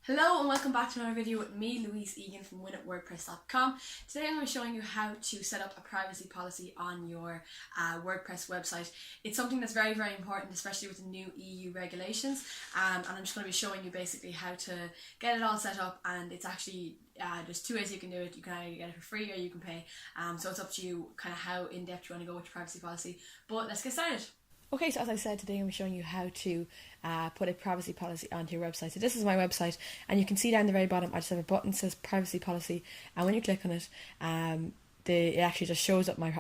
Hello and welcome back to another video with me, Louise Egan from Wordpress.com. Today I'm going to be showing you how to set up a privacy policy on your WordPress website. It's something that's very, very important, especially with the new EU regulations, and I'm just going to be showing you basically how to get it all set up. And it's actually there's two ways you can do it. You can either get it for free or you can pay, so it's up to you kind of how in depth you want to go with your privacy policy. But let's get started. Okay, so as I said, today I'm showing you how to put a privacy policy onto your website. So this is my website, and you can see down the very bottom I just have a button that says privacy policy, and when you click on it, it actually just shows up my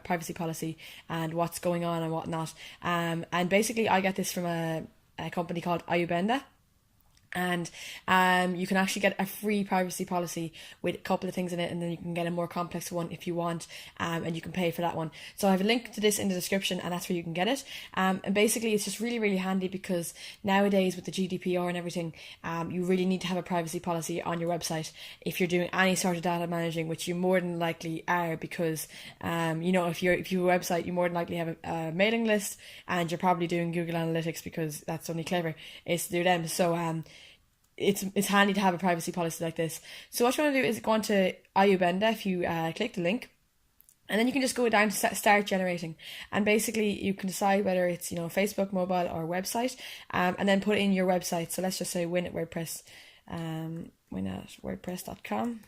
privacy policy and what's going on and whatnot. And basically I get this from a company called Ayubenda. And you can actually get a free privacy policy with a couple of things in it, and then you can get a more complex one if you want, and you can pay for that one. So I have a link to this in the description, and that's where you can get it. And basically it's just really, really handy because nowadays with the GDPR and everything, you really need to have a privacy policy on your website if you're doing any sort of data managing, which you more than likely are, because if you're a website, you more than likely have a mailing list, and you're probably doing Google Analytics because that's only clever is to do them. So it's handy to have a privacy policy like this. So what you want to do is go on to Ayubenda. If you click the link, and then you can just go down to start generating, and basically you can decide whether it's Facebook, mobile, or website, and then put in your website. So let's just say win at WordPress, win at Wordpress.com,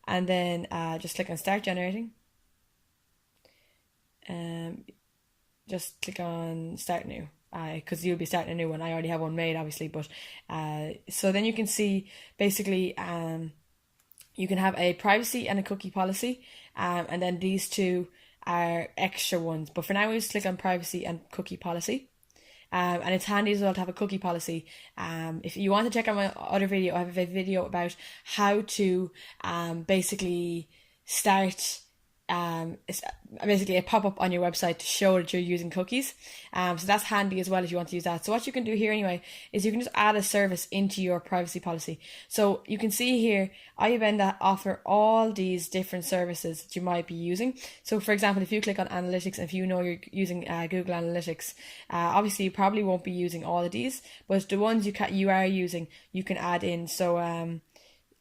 and then just click on start generating. Just click on start new, because you'll be starting a new one. I already have one made, obviously, but so then you can see basically you can have a privacy and a cookie policy, and then these two are extra ones. But for now, we just click on privacy and cookie policy. And it's handy as well to have a cookie policy. If you want to check out my other video, I have a video about how to basically start it's basically a pop-up on your website to show that you're using cookies. So that's handy as well if you want to use that. So what you can do here anyway is you can just add a service into your privacy policy. So you can see here, Ayubenda offer all these different services that you might be using. So for example, if you click on analytics, and if you know you're using Google Analytics, obviously you probably won't be using all of these, but the ones you are using, you can add in. So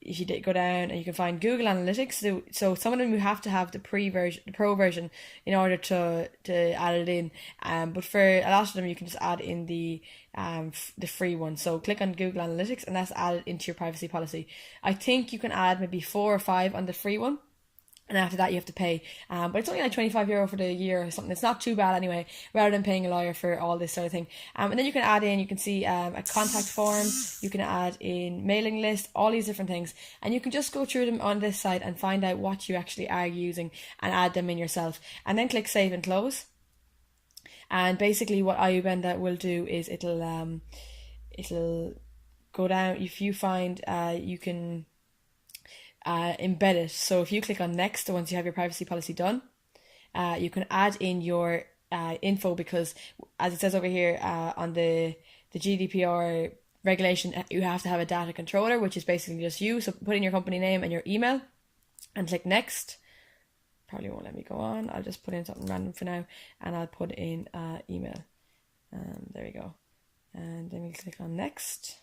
if you go down and you can find Google Analytics, so some of them you have to have the pro version in order to add it in, but for a lot of them you can just add in the free one. So click on Google Analytics, and that's added into your privacy policy. I think you can add maybe 4 or 5 on the free one, and after that you have to pay, but it's only like €25 for the year or something. It's not too bad anyway, rather than paying a lawyer for all this sort of thing. And then you can add in, you can see a contact form, you can add in mailing list, all these different things, and you can just go through them on this site and find out what you actually are using and add them in yourself, and then click save and close. And basically what Ayubenda will do is it'll go down. If you find you can embed it. So if you click on next, once you have your privacy policy done, you can add in your info, because as it says over here on the GDPR regulation, you have to have a data controller, which is basically just you. So put in your company name and your email and click next. Probably won't let me go on. I'll just put in something random for now, and I'll put in email. There we go. And then we click on next.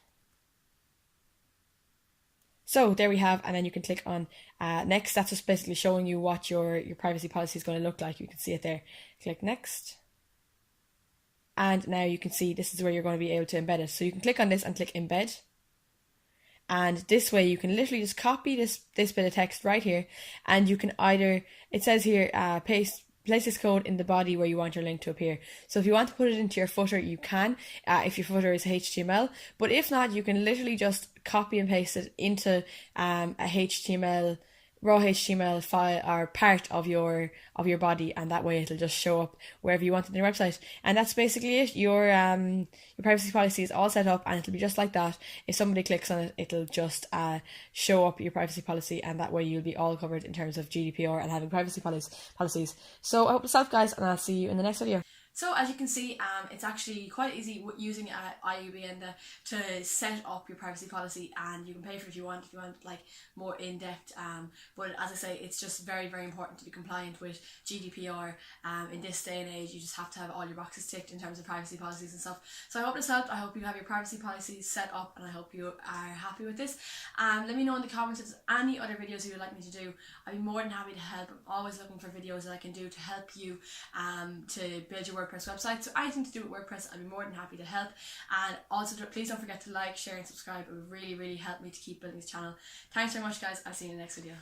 So there we have, and then you can click on next. That's just basically showing you what your privacy policy is going to look like. You can see it there. Click next. And now you can see this is where you're going to be able to embed it. So you can click on this and click embed. And this way you can literally just copy this bit of text right here, and you can either, it says here, place this code in the body where you want your link to appear. So if you want to put it into your footer, you can, if your footer is HTML. But if not, you can literally just copy and paste it into a HTML, raw HTML file or part of your body, and that way it'll just show up wherever you want it in your website. And that's basically it. Your privacy policy is all set up, and it'll be just like that. If somebody clicks on it, it'll just show up your privacy policy, and that way you'll be all covered in terms of GDPR and having privacy policies. So I hope it's helped, guys, and I'll see you in the next video. So as you can see, it's actually quite easy using IUBN to set up your privacy policy, and you can pay for it if you want like more in-depth. But as I say, it's just very, very important to be compliant with GDPR. In this day and age, you just have to have all your boxes ticked in terms of privacy policies and stuff. So I hope this helped. I hope you have your privacy policies set up, and I hope you are happy with this. Let me know in the comments if there's any other videos you would like me to do. I'd be more than happy to help. I'm always looking for videos that I can do to help you to build your WordPress website. So anything to do with WordPress, I'd be more than happy to help. And also please don't forget to like, share and subscribe. It would really, really help me to keep building this channel. Thanks very much, guys. I'll see you in the next video.